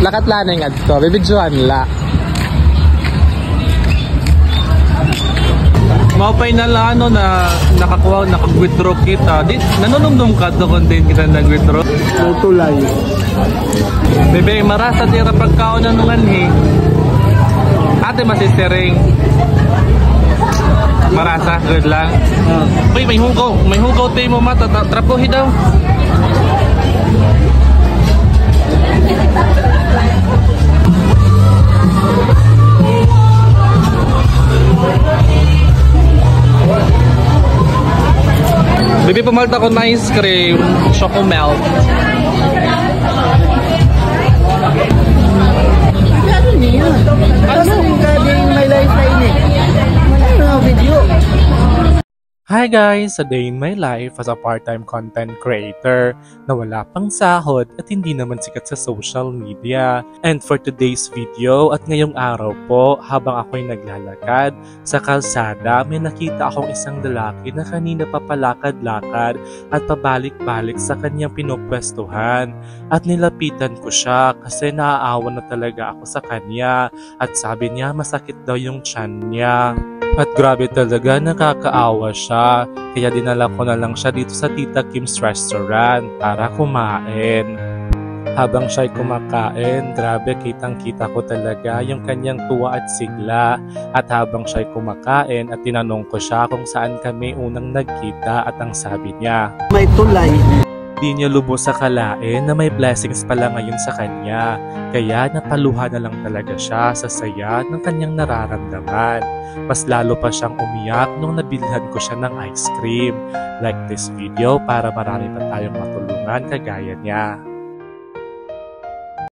Lakat lanay nga dito. Bibidyohan la. Mapay na lang ano na nakakuha, naka-withdraw kita. Di, nanunumdum ka to kung din kita nag-withdraw. Tulay. Bebe, marasa tira pagkaon ng nunganhi. Ate masisering. Marasa, good lang. Uy, may hugaw. May hugaw tayo mo mata. Trapuhi daw. Bibi, pumalta ko na ice cream. Choco melt. Ano niya? Ano? May life na ini. Ano video? Hi guys! Sa Day in My Life as a part-time content creator na wala pang sahod at hindi naman sikat sa social media. And for today's video at ngayong araw po, habang ako'y naglalakad sa kalsada, may nakita akong isang lalaki na kanina papalakad-lakad at pabalik-balik sa kanyang pinupwestuhan. At nilapitan ko siya kasi naaawa na talaga ako sa kanya at sabi niya masakit daw yung tiyan niya. At grabe talaga, nakakaawa siya. Kaya dinala ko na lang siya dito sa Tita Kim's restaurant para kumain. Habang siya'y kumakain, grabe kitang-kita ko talaga yung kanyang tuwa at sigla. At habang siya'y kumakain at tinanong ko siya kung saan kami unang nagkita at ang sabi niya, May tulay. di niya lubos sa kalain na may blessings pala ngayon sa kanya. Kaya napaluha na lang talaga siya sa saya ng kanyang nararamdaman. Mas lalo pa siyang umiyak nung nabilhan ko siya ng ice cream. Like this video para marami pa tayong matulungan kagaya niya.